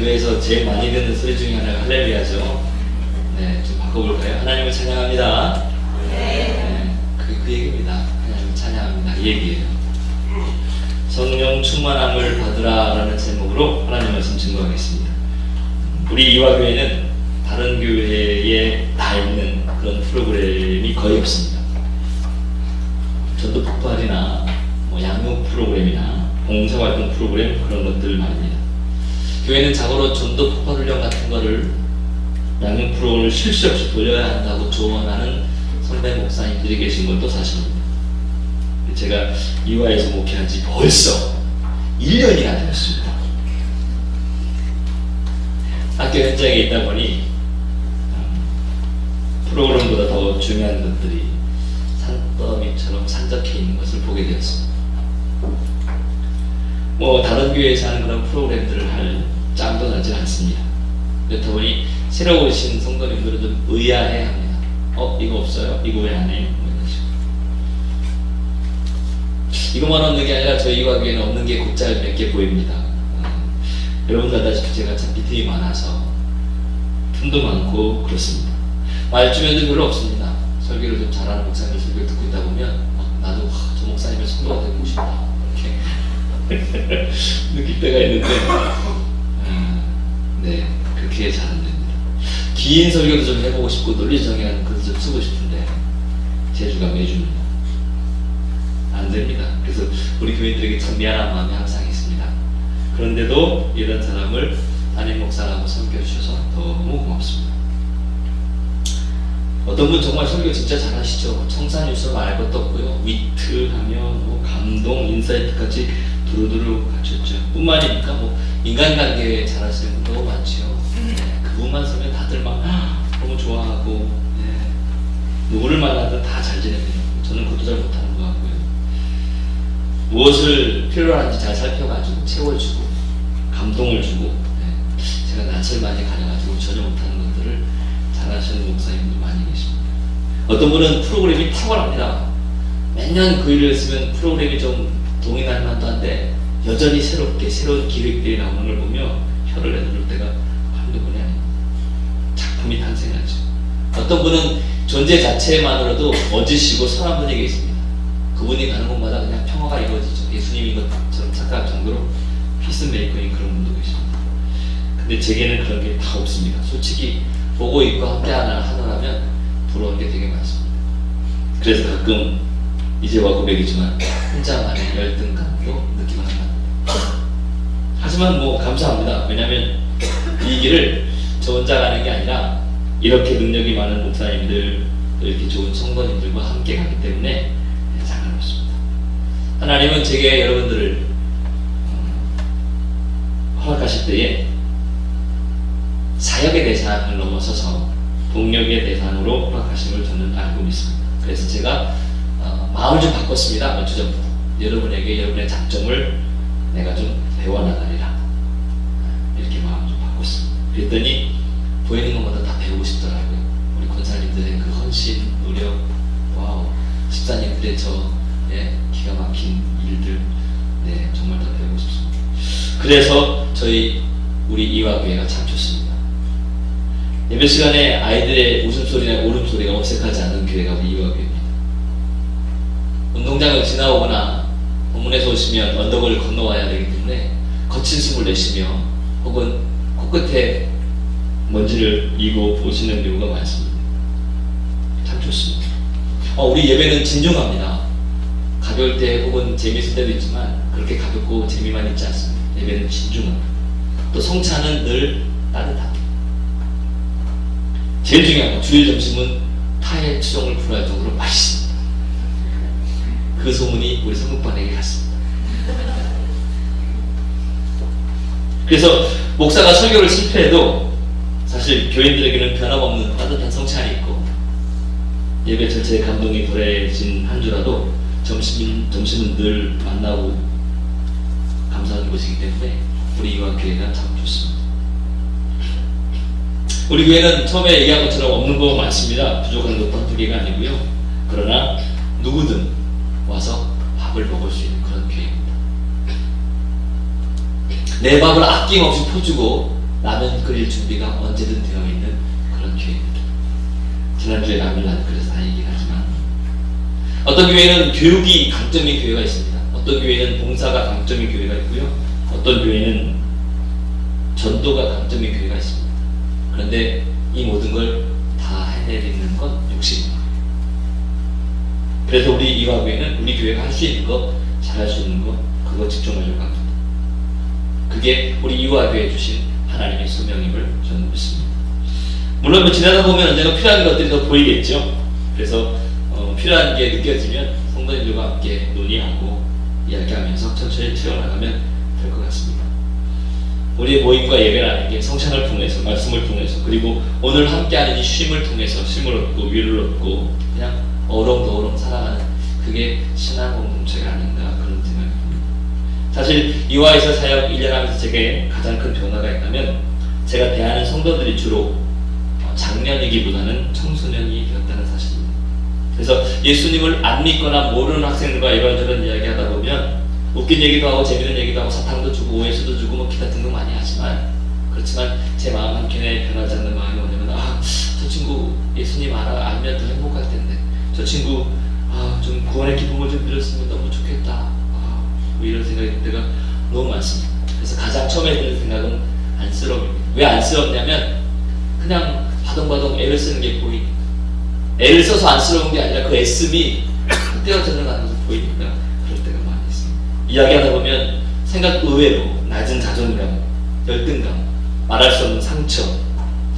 교회에서 제일 많이 듣는 소리 중에 하나가 할렐루야죠. 네, 좀 바꿔볼까요? 하나님을 찬양합니다. 네, 그 얘기입니다. 하나님을 찬양합니다. 이 얘기예요. 성령 충만함을 받으라 라는 제목으로 하나님 말씀 증거하겠습니다. 우리 이화교회는 다른 교회에 다 있는 그런 프로그램이 거의 없습니다. 전도 폭발이나 양육 프로그램이나 봉사활동 프로그램 그런 것들 말입니다. 교회는 자고로 전도 폭발 훈련 같은 거를 양육 프로그램을 쉴 새 없이 돌려야 한다고 조언하는 선배 목사님들이 계신 것도 사실입니다. 제가 이화에서 목회한 지 벌써 1년이나 되었습니다. 학교 현장에 있다 보니 프로그램보다 더 중요한 것들이 산더미처럼 산적해 있는 것을 보게 되었습니다. 다른 교회에서 하는 그런 프로그램들을 할 짬도 나지 않습니다. 그렇다 보니 새로 오신 성도님들은 좀 의아해 합니다. 이거 없어요? 이거 왜 안 해요? 이런 식으로. 이거만 없는 게 아니라 저희 이화교회는 없는 게 곧잘 몇 개 보입니다. 여러분도 알다시피 제가 참 비틈이 많아서 틈도 많고 그렇습니다. 말주변도 별로 없습니다. 설교를 좀 잘하는 목사님을 설교 듣고 있다 보면 나도 저 목사님의 성도가 되고 싶다 이렇게 느낄 때가 있는데 네, 그렇게 잘 안 됩니다. 긴 설교도 좀 해보고 싶고 논리 정의하는 글도 좀 쓰고 싶은데 재주가 매주입니다. 안 됩니다. 그래서 우리 교인들에게 참 미안한 마음이 항상 있습니다. 그런데도 이런 사람을 담임 목사라고 섬겨주셔서 너무 고맙습니다. 어떤 분 정말 설교 진짜 잘하시죠. 청산유서 말할 것도 없고요. 위트하며 감동, 인사이트까지 두루두루 갖췄죠. 뿐만 아니니까 인간관계 잘하시는 분 너무 많죠. 네, 그분만 서면 다들 막 너무 좋아하고 누구를 만나든 다 잘 지냅니다. 저는 그것도 잘 못하는 것 같고요. 무엇을 필요로 하는지 잘 살펴가지고 채워주고 감동을 주고 제가 낯을 많이 가려가지고 전혀 못하는 것들을 잘하시는 목사님도 많이 계십니다. 어떤 분은 프로그램이 탁월합니다. 매년 그 일을 했으면 프로그램이 좀 동의할 만도 한데 여전히 새롭게 새로운 기획들이 나오는 걸 보며 혀를 내두를 때가 한두 번이 아닙니다. 작품이 탄생하죠. 어떤 분은 존재 자체만으로도 멋지시고 선한 분이 계십니다. 그분이 가는 곳마다 그냥 평화가 이루어지죠. 예수님이 것처럼 착각할 정도로 피스메이커인 그런 분도 계십니다. 근데 제게는 그런 게 다 없습니다. 솔직히 보고 있고 함께 하느라면 부러운 게 되게 많습니다. 그래서 가끔 이제와 고백이지만 혼자만의 열등감도 느끼곤 합니다. 하지만 감사합니다. 왜냐하면 이 길을 저 혼자 가는 게 아니라 이렇게 능력이 많은 목사님들, 이렇게 좋은 성도님들과 함께 가기 때문에 상관없습니다. 하나님은 제게 여러분들을 허락하실 때에 사역의 대상을 넘어서서 동력의 대상으로 허락하심을 저는 알고 있습니다. 그래서 제가 마음을 좀 바꿨습니다. 몇 주 전부터. 여러분에게 여러분의 장점을 내가 좀 배워나가리라. 이렇게 마음을 좀 바꿨습니다. 그랬더니 보이는 것마다 다 배우고 싶더라고요. 우리 권사님들의 그 헌신, 노력, 와우, 집사님들의 기가 막힌 일들, 정말 다 배우고 싶습니다. 그래서 우리 이화교회가 참 좋습니다. 예배 시간에 아이들의 웃음소리나 울음소리가 어색하지 않은 교회가 우리 이화교회입니다. 운동장을 지나오거나 본문에서 오시면 언덕을 건너와야 되기 때문에 거친 숨을 내쉬며 혹은 코끝에 먼지를 이고 오시는 경우가 많습니다. 참 좋습니다. 우리 예배는 진중합니다. 가벼울 때 혹은 재미있을 때도 있지만 그렇게 가볍고 재미만 있지 않습니다. 예배는 진중합니다. 또 성찬은 늘 따뜻합니다. 제일 중요한 건 주일 점심은 타의 추종을 불허할 정도로 맛있습니다. 그 소문이 우리 성국반에게 갔습니다. 그래서 목사가 설교를 실패해도 사실 교인들에게는 변함없는 따뜻한 성찬이 있고 예배 전체의 감동이 도래진 한 주라도 점심은 늘 만나고 감사하는 것이기 때문에 우리 이화교회가 참 좋습니다. 우리 교회는 처음에 얘기한 것처럼 없는 거 많습니다. 부족한 것도 한두 개가 아니고요. 그러나 누구든 와서 밥을 먹을 수 있는 그런 교회입니다. 내 밥을 아낌없이 퍼주고 라면 끓일 준비가 언제든 되어 있는 그런 교회입니다. 지난주에 라면을 안 끓여서 다 얘기를 하지만, 어떤 교회는 교육이 강점인 교회가 있습니다. 어떤 교회는 봉사가 강점인 교회가 있고요. 어떤 교회는 전도가 강점인 교회가 있습니다. 그런데 이 모든 걸 다 해내리는 건 욕심입니다. 그래서 우리 이화교회는 우리 교회가 할 수 있는 거, 잘할 수 있는 거, 그거 집중하려고 합니다. 그게 우리 이화교회에 주신 하나님의 소명임을 저는 믿습니다. 물론 뭐 지나다 보면 언젠가 필요한 것들이 더 보이겠죠. 그래서 필요한 게 느껴지면 성도님들과 함께 논의하고 이야기하면서 천천히 채워나가면 될 것 같습니다. 우리의 모임과 예배라는 게 성찬을 통해서, 말씀을 통해서, 그리고 오늘 함께하는 이 쉼을 통해서 쉼을 얻고 위를 얻고 그냥 어렁더렁 살아가는, 그게 신앙 공동체가 아닌가 그런 생각이 듭니다. 사실 이화에서 사역 1년 하면서 제게 가장 큰 변화가 있다면, 제가 대하는 성도들이 주로 장년이기보다는 청소년이 되었다는 사실입니다. 그래서 예수님을 안 믿거나 모르는 학생들과 이런저런 이야기하다 보면 웃긴 얘기도 하고 재밌는 얘기도 하고 사탕도 주고 오해수도 주고 뭐 기타 등등 많이 하지만, 그렇지만 제 마음 한켠에 변하지 않는 마음이 뭐냐면, 저 친구 예수님 알면 더 행복할 텐데, 저 친구 좀 구원의 기쁨을 좀 누렸으면 너무 좋겠다, 뭐 이런 생각이 들 때가 너무 많습니다. 그래서 가장 처음에 드는 생각은 안쓰러움입니다. 왜 안쓰럽냐면 그냥 바동바동 애를 쓰는 게 보이니까. 애를 써서 안쓰러운 게 아니라 그 애씀이 떼어져 나가는 것이 보이니까 그럴 때가 많이 있습니다. 이야기하다 보면 생각 의외로 낮은 자존감, 열등감, 말할 수 없는 상처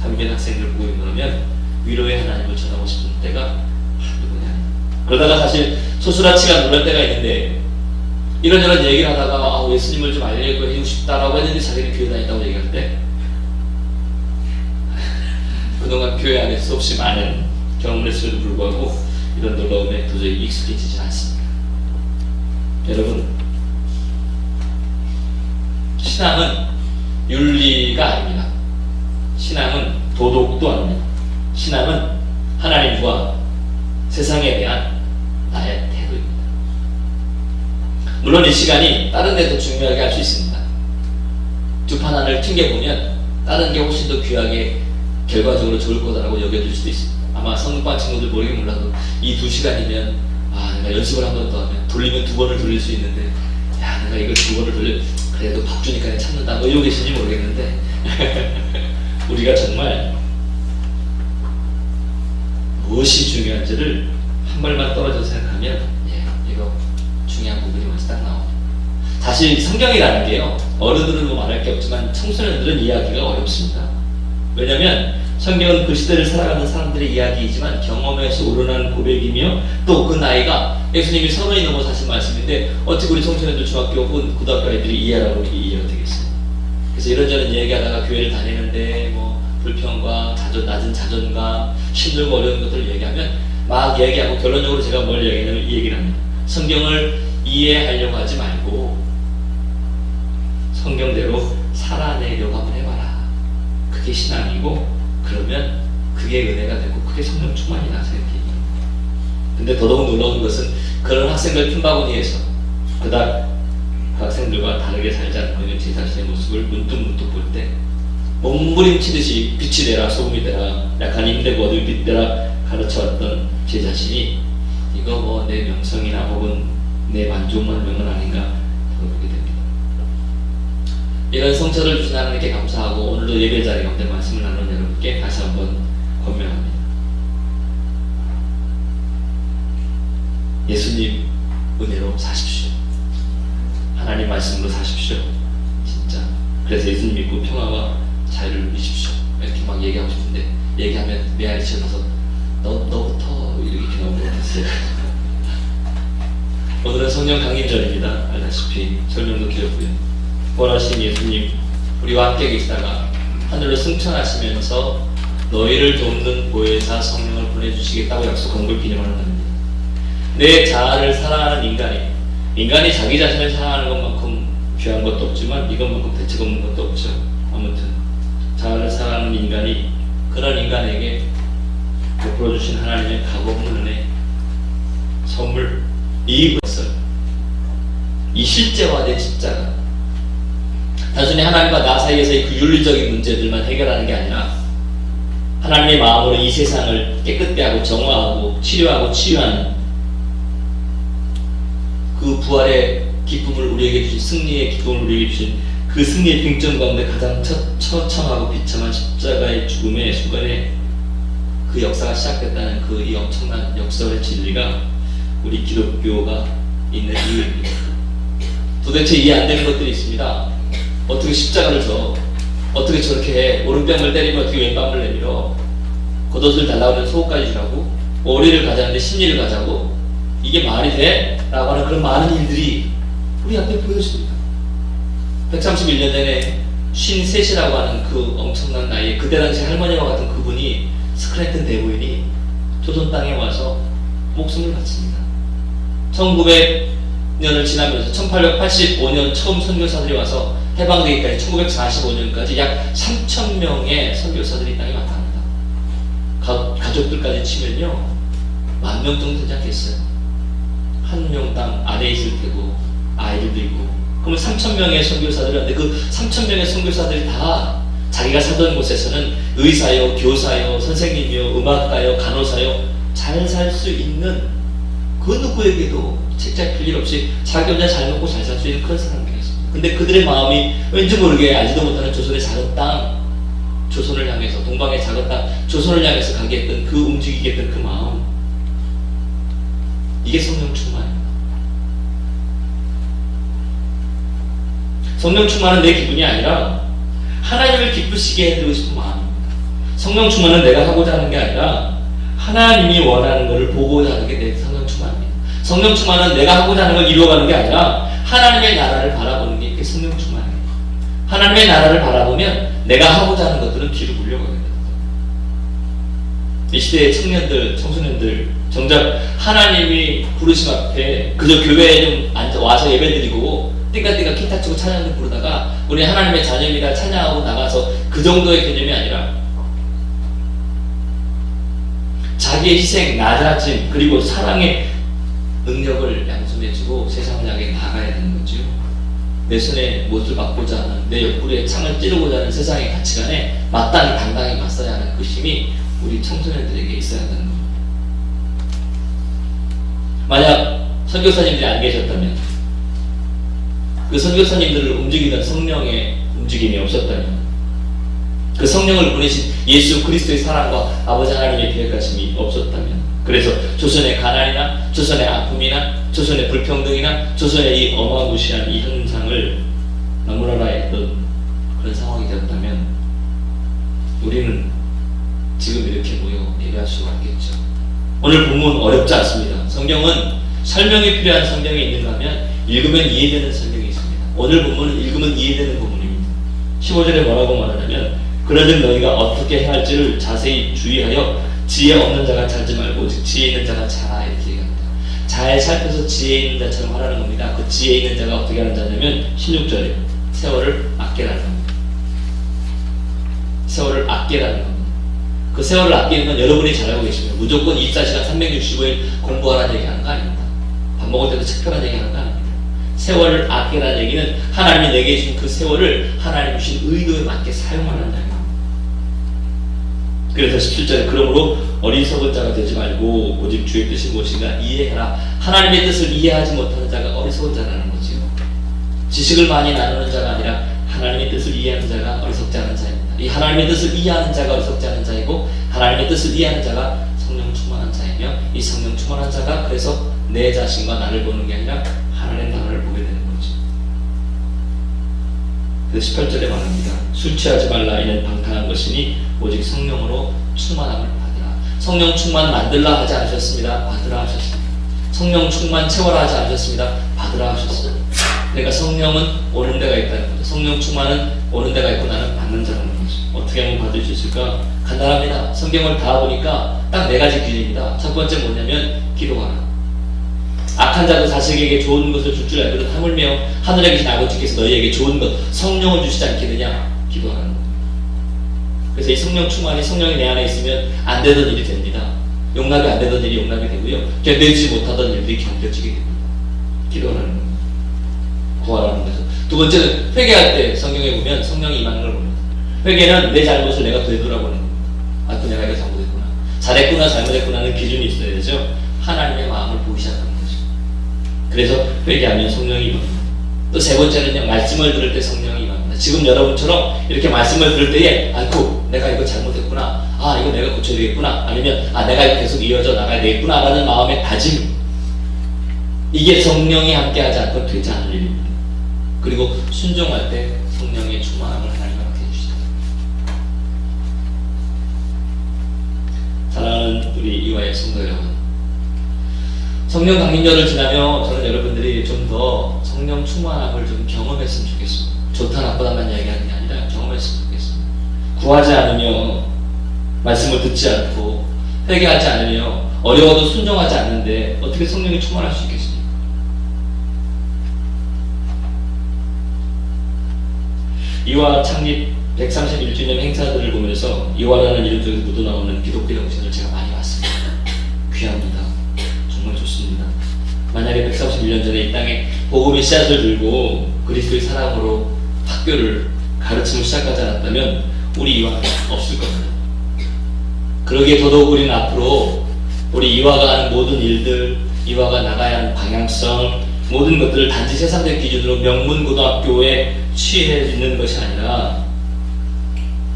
담긴 학생들 보고 있으면 위로의 하나님을 전하고 싶은 때가 한두 번이 아닙니다. 그러다가 사실 소스라치가 놀랄 때가 있는데, 이런저런 얘기를 하다가 예수님을 좀 알려고 해주고 싶다라고 했는데 자기는 교회 다닌다고 얘기할 때, 그동안 교회 안에 수없이 많은 경험을 했음에도 불구하고 이런 놀라움에 도저히 익숙해지지 않습니다. 여러분, 신앙은 윤리가 아닙니다. 신앙은 도덕도 아닙니다. 신앙은 하나님과 세상에 대한 나의 태도입니다. 물론 이 시간이 다른 데도 중요하게 할 수 있습니다. 두 판 하나를 튕겨보면 다른 게 훨씬 더 귀하게 결과적으로 좋을 거다라고 여겨질 수도 있습니다. 아마 성급한 친구들 모르긴 몰라도 이 2시간이면 내가 연습을 한 번 더 하면 돌리면 2번을 돌릴 수 있는데, 내가 이걸 2번을 돌려 그래도 밥 주니까 참는다, 뭐 이러고 계신지 모르겠는데 우리가 정말 무엇이 중요한지를 한 발만 떨어져서 생각하면 이거 중요한 부분이 먼저 딱 나옵니다. 사실 성경이라는 게요, 어른들은 뭐 말할 게 없지만 청소년들은 이해하기가 어렵습니다. 왜냐면 성경은 그 시대를 살아가는 사람들의 이야기이지만 경험에서 우러난 고백이며, 또 그 나이가 예수님이 30이 넘어서 하신 말씀인데 어떻게 우리 청소년들, 중학교 혹은 고등학교 아이들이 이해하라고 이해가 되겠어요. 그래서 이런저런 얘기하다가 교회를 다니는데 뭐 불평과 낮은 자존감, 힘들고 어려운 것들을 얘기하면 막 얘기하고, 결론적으로 제가 뭘 얘기하냐면 이 얘기를 합니다. 성경을 이해하려고 하지 말고 성경대로 살아내려고 한번 해봐라. 그게 신앙이고, 그러면 그게 은혜가 되고 그게 성령 충만이다 생각해요. 근데 더더욱 놀라운 것은 그런 학생들 틈바구니에서 그닥 그 학생들과 다르게 살지 않고 있는 제 자신의 모습을 문득문득 볼 때 몸부림치듯이 빛이 되라 소금이 되라 약한 힘되고 어두운 빛 되라 가르쳐왔던 제 자신이 이거 뭐 내 명성이나 혹은 내 만족만명은 아닌가 보게 됩니다. 이런 성처를 주신 하나님께 감사하고, 오늘도 예배 자리 가운데 말씀을 나누는 여러분께 다시 한번 권면합니다. 예수님 은혜로 사십시오. 하나님 말씀으로 사십시오. 진짜. 그래서 예수님 믿고 평화와 자유를 누리십시오. 이렇게 막 얘기하고 싶은데 얘기하면 메아리 쳐서 너부터 이렇게 나올 것 같았어요. 오늘은 성령 강림절입니다. 알다시피 설명도 길었고요. 원하신 예수님, 우리와 함께 계시다가 하늘로 승천하시면서 너희를 돕는 보혜사 성령을 보내주시겠다고 약속한 걸 기념하는 날입니다. 내 자아를 사랑하는 인간이 자기 자신을 사랑하는 것만큼 귀한 것도 없지만 이것만큼 대책 없는 것도 없죠. 아무튼 자아를 사랑하는 인간이 그런 인간에게 베풀어 주신 하나님의 값없는 은혜 선물, 이 실제화된 십자가, 단순히 하나님과 나 사이에서의 그 윤리적인 문제들만 해결하는 게 아니라 하나님의 마음으로 이 세상을 깨끗게 하고 정화하고 치료하고 치유하는 그 부활의 기쁨을 우리에게 주신, 승리의 기쁨을 우리에게 주신 그 승리의 빙점 가운데 가장 처참하고 비참한 십자가의 죽음의 순간에 그 역사가 시작됐다는 그 이 엄청난 역사의 진리가 우리 기독교가 있는 이유입니다. 도대체 이해 안 되는 것들이 있습니다. 어떻게 십자가를 져? 어떻게 저렇게 해? 오른뺨을 때리면 어떻게 왼뺨을 내밀어? 겉옷을 달라고 속옷까지 주라고? 머리를 가자는데 심리를 가자고? 이게 말이 돼? 라고 하는 그런 많은 일들이 우리 앞에 보여집니다. 131년 전에 53이라고 하는 그 엄청난 나이에 그때 당시 할머니와 같은 그분이 스크랜튼 대부인이 조선 땅에 와서 목숨을 바칩니다. 1900년을 지나면서 1885년 처음 선교사들이 와서 해방되기까지 1945년까지 약 3,000명의 선교사들이 땅에 나타납니다. 가족들까지 치면요 10,000명 정도 되지 않겠어요. 한 명당 아내 있을 테고 아이들도 있고 그러면 3,000명의 선교사들인데 그 3,000명의 선교사들이 다 자기가 살던 곳에서는 의사요, 교사요, 선생님이요, 음악가요, 간호사요 잘 살 수 있는 그 누구에게도 책자 필 일 없이 자기 혼자 잘 먹고 잘 살 수 있는 그런 사람들이었습니다. 근데 그들의 마음이 왠지 모르게 알지도 못하는 조선의 작은 땅, 조선을 향해서 동방의 작은 땅, 조선을 향해서 가게 했던 그 움직이게 했던 그 마음, 이게 성령 충만입니다. 성령 충만은 내 기분이 아니라 하나님을 기쁘시게 해드리고 싶은 마음입니다. 성령 충만은 내가 하고자 하는 게 아니라 하나님이 원하는 것을 보고자 하는 게 내 성령 충만입니다. 성령 충만은 내가 하고자 하는 걸 이루어가는 게 아니라 하나님의 나라를 바라보는 게 그게 성령 충만입니다. 하나님의 나라를 바라보면 내가 하고자 하는 것들은 뒤로 물려가게 됩니다. 이 시대의 청년들, 청소년들 정작 하나님이 부르심 앞에 그저 교회에 좀 와서 예배드리고 띵가띵가 기타 치고 찬양을 부르다가 우리 하나님의 자녀입니다 찬양하고 나가서 그 정도의 개념이 아니라 자기의 희생, 낮아짐 그리고 사랑의 능력을 양손해주고 세상을 향해 나가야 되는 거죠. 내 손에 못을 받고자 하는 내 옆구리에 창을 찌르고자 하는 세상의 가치관에 마땅히 당당히 맞서야 하는 그 힘이 우리 청소년들에게 있어야 한다는 겁니다. 만약 선교사님들이 안 계셨다면 그 선교사님들을 움직이는 성령의 움직임이 없었다면 그 성령을 보내신 예수 그리스도의 사랑과 아버지 하나님의 계획하심이 없었다면 그래서 조선의 가난이나 조선의 아픔이나 조선의 불평등이나 조선의 이 어마무시한 이 현상을 나무라라 했던 그런 상황이 되었다면 우리는 지금 이렇게 모여 예배할 수가 없겠죠. 오늘 본문 어렵지 않습니다. 성경은 설명이 필요한 성경이 있는가 하면 읽으면 이해되는 성경이 있습니다. 오늘 본문은 읽으면 이해되는 본문입니다. 15절에 뭐라고 말하냐면 그러든 너희가 어떻게 해야 할지를 자세히 주의하여 지혜 없는 자가 자지 말고 오직 지혜 있는 자가 자라 이렇게 얘기합니다. 잘 살펴서 지혜 있는 자처럼 하라는 겁니다. 그 지혜 있는 자가 어떻게 하는 자냐면 16절에 세월을 아끼라는 겁니다. 세월을 아끼라는 겁니다. 그 세월을 아끼는 건 여러분이 잘 알고 계십니다. 무조건 24시간 365일 공부하라는 얘기 하는 거 아닙니다. 밥 먹을 때도 책 펴라는 얘기 하는 거 아닙니다. 세월을 아끼라는 얘기는 하나님이 내게 주신 그 세월을 하나님이 주신 의도에 맞게 사용하라는 얘기입니다. 그래서 17절에 그러므로 어리석은 자가 되지 말고 오직 주의 뜻이 무엇인가 이해해라. 하나님의 뜻을 이해하지 못하는 자가 어리석은 자라는 거지요. 지식을 많이 나누는 자가 아니라 하나님의 뜻을 이해하는 자가 어리석지 않은 자입니다. 이 하나님의 뜻을 이해하는 자가 어리석지 않은 자이고 하나님의 뜻을 이해하는 자가 성령 충만한 자이며 이 성령 충만한 자가 그래서 내 자신과 나를 보는 게 아니라 하나님의 나라를 보게 되는 거죠. 그래서 18절에 말합니다. 술 취하지 말라 이는 방탕한 것이니 오직 성령으로 충만함을 받으라. 성령 충만 만들라 하지 않으셨습니다. 받으라 하셨습니다. 성령 충만 채워라 하지 않으셨습니다. 받으라 하셨어요. 그러니까 성령은 오는 데가 있다는 거죠. 성령 충만은 오는 데가 있고 나는 받는 자라는 거죠. 어떻게 하면 받을 수 있을까? 간단합니다. 성경을 다 보니까 딱 4가지 길입니다. 첫 번째 뭐냐면 기도하라. 악한 자도 자식에게 좋은 것을 줄 줄 알거든 하물며 하늘에 계신 아버지께서 너희에게 좋은 것 성령을 주시지 않겠느냐? 기도하라는 겁니다. 그래서 이 성령 충만이 성령이 내 안에 있으면 안 되던 일이 됩니다. 용납이 안 되던 일이 용납이 되고요. 견뎌지지 못하던 일들이 견뎌지게 됩니다. 기도하라는 겁니다. 구하라는 거죠. 두 번째는 회개할 때 성경에 보면 성령이 임하는 걸 봅니다. 회개는 내 잘못을 내가 되돌아보는 겁니다. 아, 또 내가 이거 잘못했구나. 잘했구나, 잘못했구나는 기준이 있어야 되죠. 하나님의 마음을 보기 시작하는 거죠. 그래서 회개하면 성령이 임합니다. 또 세 번째는요, 말씀을 들을 때 성령이 임합니다. 지금 여러분처럼 이렇게 말씀을 들을 때에 아이고 내가 이거 잘못했구나, 아 이거 내가 고쳐야 되겠구나, 아니면 아 내가 이거 계속 이어져 나가야 되겠구나 라는 마음의 다짐, 이게 성령이 함께하지 않고 되지 않을 일입니다. 그리고 순종할 때 성령의 충만함을 하나님이 함께 해주시다. 사랑하는 우리 이화의 성도 여러분, 성령 강림절을 지나며 저는 여러분들이 좀 더 성령 충만함을 좀 경험했으면 좋겠습니다. 좋다 나쁘다만 이야기하는 게 아니라 경험했으면 좋겠습니다. 구하지 않으며 말씀을 듣지 않고 회개하지 않으며 어려워도 순종하지 않는데 어떻게 성령이 충만할 수 있겠습니까? 이화 창립 131주년 행사들을 보면서 이화라는 이름 속에서 묻어나오는 기독교 정신을 제가 많이 봤습니다. 귀합니다. 정말 좋습니다. 만약에 131년 전에 이 땅에 복음의 씨앗을 들고 그리스도의 사랑으로 학교를 가르침을 시작하지 않았다면 우리 이화는 없을 겁니다. 그러기에 더더욱 우리는 앞으로 우리 이화가 하는 모든 일들, 이화가 나가야 하는 방향성, 모든 것들을 단지 세상적 기준으로 명문고등학교에 취해 있는 것이 아니라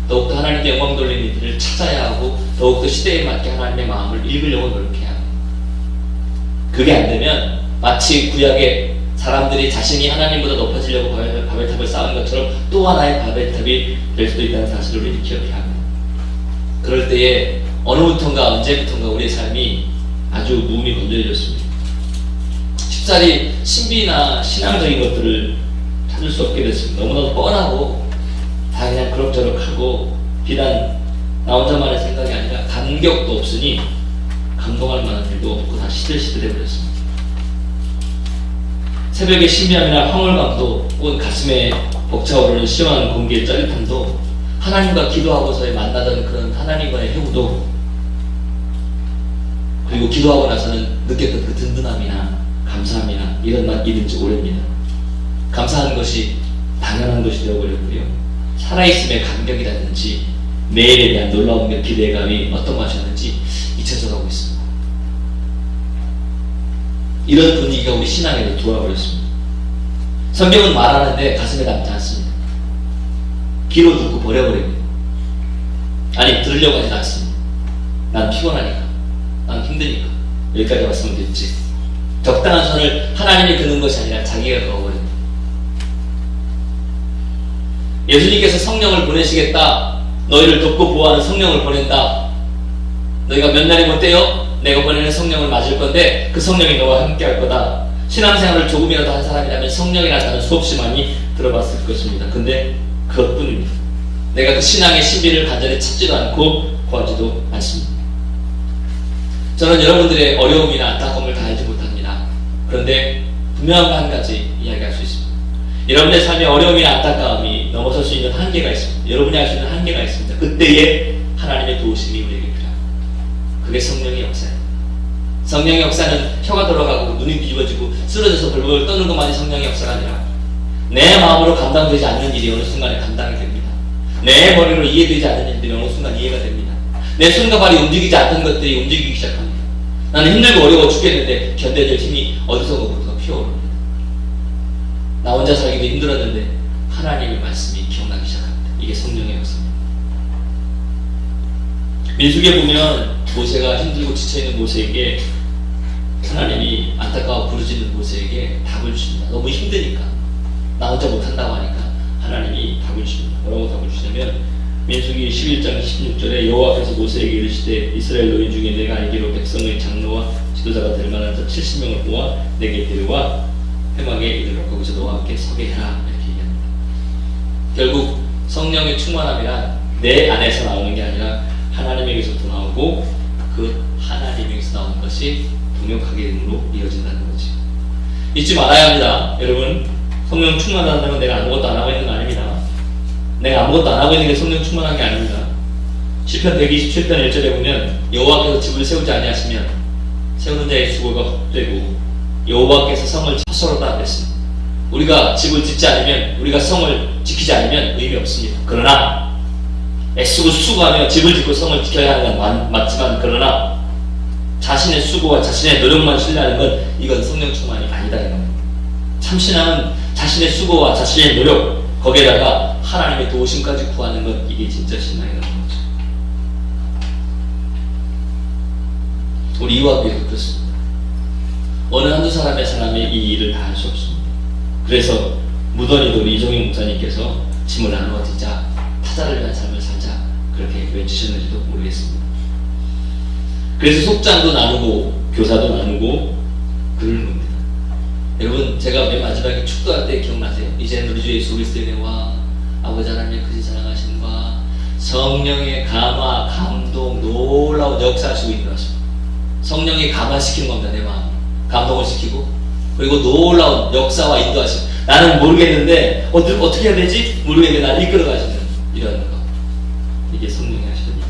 더욱더 하나님께 영광 돌리는 일들을 찾아야 하고 더욱더 시대에 맞게 하나님의 마음을 읽으려고 노력해야 합니다. 그게 안 되면 마치 구약의 사람들이 자신이 하나님보다 높아지려고 바벨탑을 쌓은 것처럼 또 하나의 바벨탑이 될 수도 있다는 사실을 우리 기억해야 합니다. 그럴 때에 어느부턴가 언제부턴가 우리의 삶이 아주 무음이 건드려졌습니다. 쉽사리 신비나 신앙적인 것들을 찾을 수 없게 됐습니다. 너무나도 뻔하고 다 그냥 그럭저럭하고 비단 나 혼자만의 생각이 아니라 감격도 없으니 감동할 만한 일도 없고 다 시들시들해 버렸습니다. 새벽의 신비함이나 황홀감도 혹은 가슴에 벅차오르는 시원한 공기의 짜릿함도 하나님과 기도하고서의 만나던 그런 하나님과의 회고도 그리고 기도하고 나서는 느꼈던 그 든든함이나 감사함이나 이런 맛 잊은 지 오래입니다. 감사한 것이 당연한 것이 되어버렸고요. 살아있음의 감격이라든지 내일에 대한 놀라운 기대감이 어떤 맛이었는지 잊혀져 가고 있습니다. 이런 분위기가 우리 신앙에도 돌아버렸습니다. 성경은 말하는데 가슴에 남지 않습니다. 귀로 듣고 버려버립니다. 아니 들으려고 하진 않습니다. 난 피곤하니까, 난 힘드니까 여기까지 왔으면 됐지. 적당한 선을 하나님이 그는 것이 아니라 자기가 그어버립니다. 예수님께서 성령을 보내시겠다, 너희를 돕고 보호하는 성령을 보낸다, 너희가 몇 날이 못 돼요? 내가 보내는 성령을 맞을 건데 그 성령이 너와 함께 할 거다. 신앙생활을 조금이라도 한 사람이라면 성령이라는 단어 수없이 많이 들어봤을 것입니다. 근데 그것뿐입니다. 내가 그 신앙의 신비를 간절히 찾지도 않고 구하지도 않습니다. 저는 여러분들의 어려움이나 안타까움을 다 알지 못합니다. 그런데 분명한 한 가지 이야기할 수 있습니다. 여러분의 삶의 어려움이나 안타까움이 넘어설 수 있는 한계가 있습니다. 여러분이 할 수 있는 한계가 있습니다. 그때에 하나님의 도우심이 우리에게 필요합니다. 그게 성령의 역사입니다. 성령의 역사는 혀가 돌아가고 눈이 뒤집어지고 쓰러져서 벌벌 떠는 것만이 성령의 역사가 아니라 내 마음으로 감당되지 않는 일이 어느 순간에 감당이 됩니다. 내 머리로 이해되지 않는 일들이 어느 순간 이해가 됩니다. 내 손과 발이 움직이지 않던 것들이 움직이기 시작합니다. 나는 힘들고 어려워 죽겠는데 견뎌낼 힘이 어디서부터 피어오릅니다. 나 혼자 살기도 힘들었는데 하나님의 말씀이 기억나기 시작합니다. 이게 성령의 역사입니다. 민수기에 보면 모세가 힘들고 지쳐있는 모세에게 하나님이 안타까워 부르짖는 모세에게 답을 주십니다. 너무 힘드니까, 나 혼자 못한다고 하니까 하나님이 답을 주십니다. 뭐라고 답을 주냐면 민수기 11장 16절에 여호와께서 모세에게 이르시되 이스라엘 노인 중에 내가 알기로 백성의 장로와 지도자가 될 만한 자 70명을 모아 내게 데려와 회막에 이르러 거기서 너와 함께 서게 해라, 이렇게 얘기합니다. 결국 성령의 충만함이란 내 안에서 나오는 게 아니라 하나님에게서부터 나오고 그 하나님에게서 나오는 것이 동역하게임으로 이어진다는 거지. 잊지 말아야 합니다. 여러분, 성령 충만하다는 건 내가 아무것도 안 하고 있는 거 아닙니다. 내가 아무것도 안 하고 있는 게 성령 충만한 게 아닙니다. 시편 127편 1절에 보면 여호와께서 집을 세우지 아니하시면 세우는 자의 수고가 헛되고 여호와께서 성을 쳐서로다 그랬습니다. 우리가 집을 짓지 않으면, 우리가 성을 지키지 않으면 의미 없습니다. 그러나 애쓰고 수고하며 집을 짓고 성을 지켜야 하는 건 맞지만, 그러나 자신의 수고와 자신의 노력만 신뢰하는 건 이건 성령 충만이 아니다 이겁니다. 참신함은 자신의 수고와 자신의 노력, 거기에다가 하나님의 도우심까지 구하는 것, 이게 진짜 신앙이라는 거죠. 우리 이와비도 그렇습니다. 어느 한두 사람이 이 일을 다 할 수 없습니다. 그래서 무던히도 우리 이종희 목사님께서 짐을 나누어 지자, 타자를 위한 삶을 살자, 그렇게 외치셨는지도 모르겠습니다. 그래서 속장도 나누고 교사도 나누고 그러는 겁니다. 여러분, 제가 맨 마지막에 축도할 때 기억나세요? 이제는 우리 주 예수 그리스도의 은혜와 아버지 하나님의 크신 사랑하심과 성령의 감화, 감동, 놀라운 역사하시고 인도하십니다. 성령이 감화시키는 겁니다. 내 마음 감동을 시키고, 그리고 놀라운 역사와 인도하심. 나는 모르겠는데 어떻게 해야 되지? 모르겠는데 나를 이끌어가시는 이런 거, 이게 성령이 하시는 일입니다.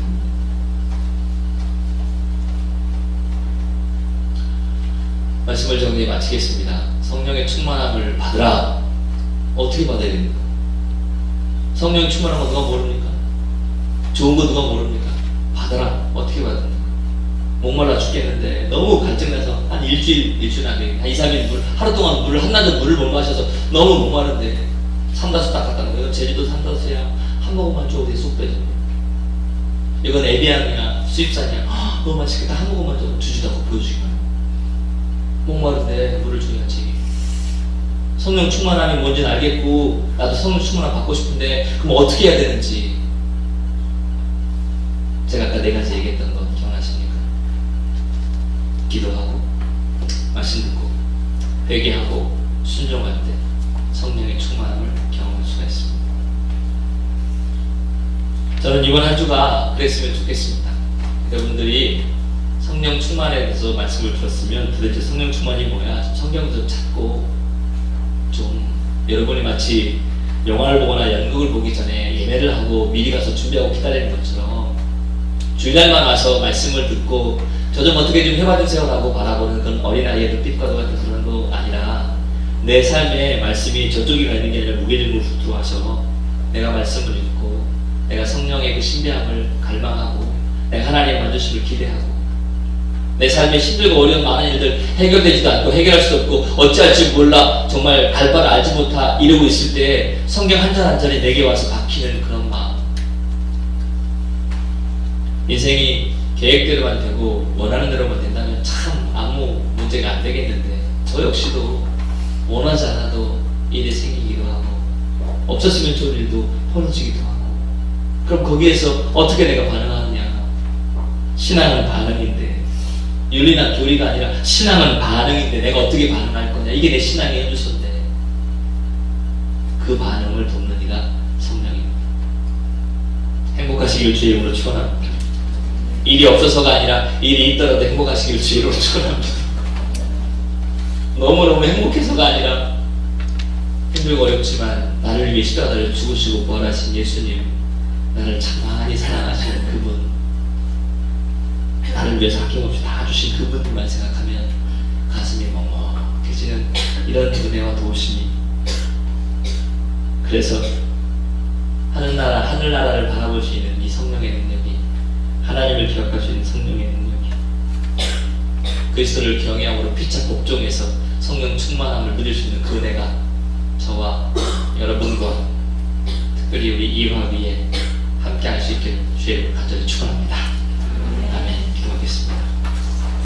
말씀을 정리해 마치겠습니다. 성령의 충만함을 받으라. 어떻게 받아야 됩니까? 성령의 충만한 거 누가 모릅니까? 좋은 거 누가 모릅니까? 받아라. 어떻게 받습니까? 목말라 죽겠는데 너무 갈증나서 한 일주일 안 되겠네. 한 2, 3일 하루 동안 한낮에 물을 못 마셔서 너무 목마른데 삼다수 딱 갖다 놓고, 이건 제주도 삼다수야, 한 모금만 줘도 속 빼져. 이건 에비앙이야, 수입산이야, 너무 맛있겠다, 한 모금만 줘, 주주다고 보여주기만. 목마른데 물을 줘야지. 성령 충만함이 뭔지는 알겠고, 나도 성령 충만함 받고 싶은데 그럼 어떻게 해야 되는지, 제가 아까 4가지 얘기했던 거 기억나십니까? 기도하고, 말씀 듣고, 회개하고, 순종할 때 성령의 충만함을 경험할 수가 있습니다. 저는 이번 한 주가 그랬으면 좋겠습니다. 여러분들이 성령 충만에 대해서 말씀을 들었으면 도대체 성령 충만이 뭐야? 성경도 찾고, 좀 여러분이 마치 영화를 보거나 연극을 보기 전에 예매를 하고 미리 가서 준비하고 기다리는 것처럼 주일날만 와서 말씀을 듣고 저 좀 어떻게 좀 해봐주세요 라고 바라보는 그런 어린아이의 눈빛과도 같은 그런 거 아니라, 내 삶에 말씀이 저쪽이 가 있는 게 아니라 무게중심으로 훅 들어와서 내가 말씀을 읽고, 내가 성령의 그 신비함을 갈망하고, 내가 하나님의 만주심을 기대하고, 내 삶에 힘들고 어려운 많은 일들 해결되지도 않고 해결할 수도 없고 어찌할지 몰라 정말 갈 바를 알지 못하 이러고 있을 때 성경 한 절 한 절이 내게 와서 박히는 그런 마음. 인생이 계획대로만 되고 원하는 대로만 된다면 참 아무 문제가 안 되겠는데, 저 역시도 원하지 않아도 일이 생기기도 하고 없었으면 좋을 일도 벌어지기도 하고, 그럼 거기에서 어떻게 내가 반응하느냐? 신앙은 반응인데, 윤리나 교리가 아니라 신앙은 반응인데 내가 어떻게 반응할 거냐, 이게 내 신앙의 연주소인데, 그 반응을 돕는 이가 성령입니다. 행복하시길 주의 이름으로 축원합니다. 일이 없어서가 아니라 일이 있더라도 행복하시길 주의 이름으로 축원합니다. 너무너무 행복해서가 아니라 힘들고 어렵지만 나를 위해 십자가를 죽으시고 부활하신 예수님, 나를 참 많이 사랑하시는 그분, 나를 위해서 아낌없이 다 주신 그분들만 생각하면 가슴이 먹먹해지는 이런 은혜와 도우심이, 그래서 하늘나라를 바라볼 수 있는 이 성령의 능력이, 하나님을 기억할 수 있는 성령의 능력이, 그리스도를 경외함으로 피차 복종해서 성령 충만함을 누릴 수 있는 그 은혜가 저와 여러분과 특별히 우리 이화위에 함께 할 수 있게 주의 이름으로 간절히 축원합니다.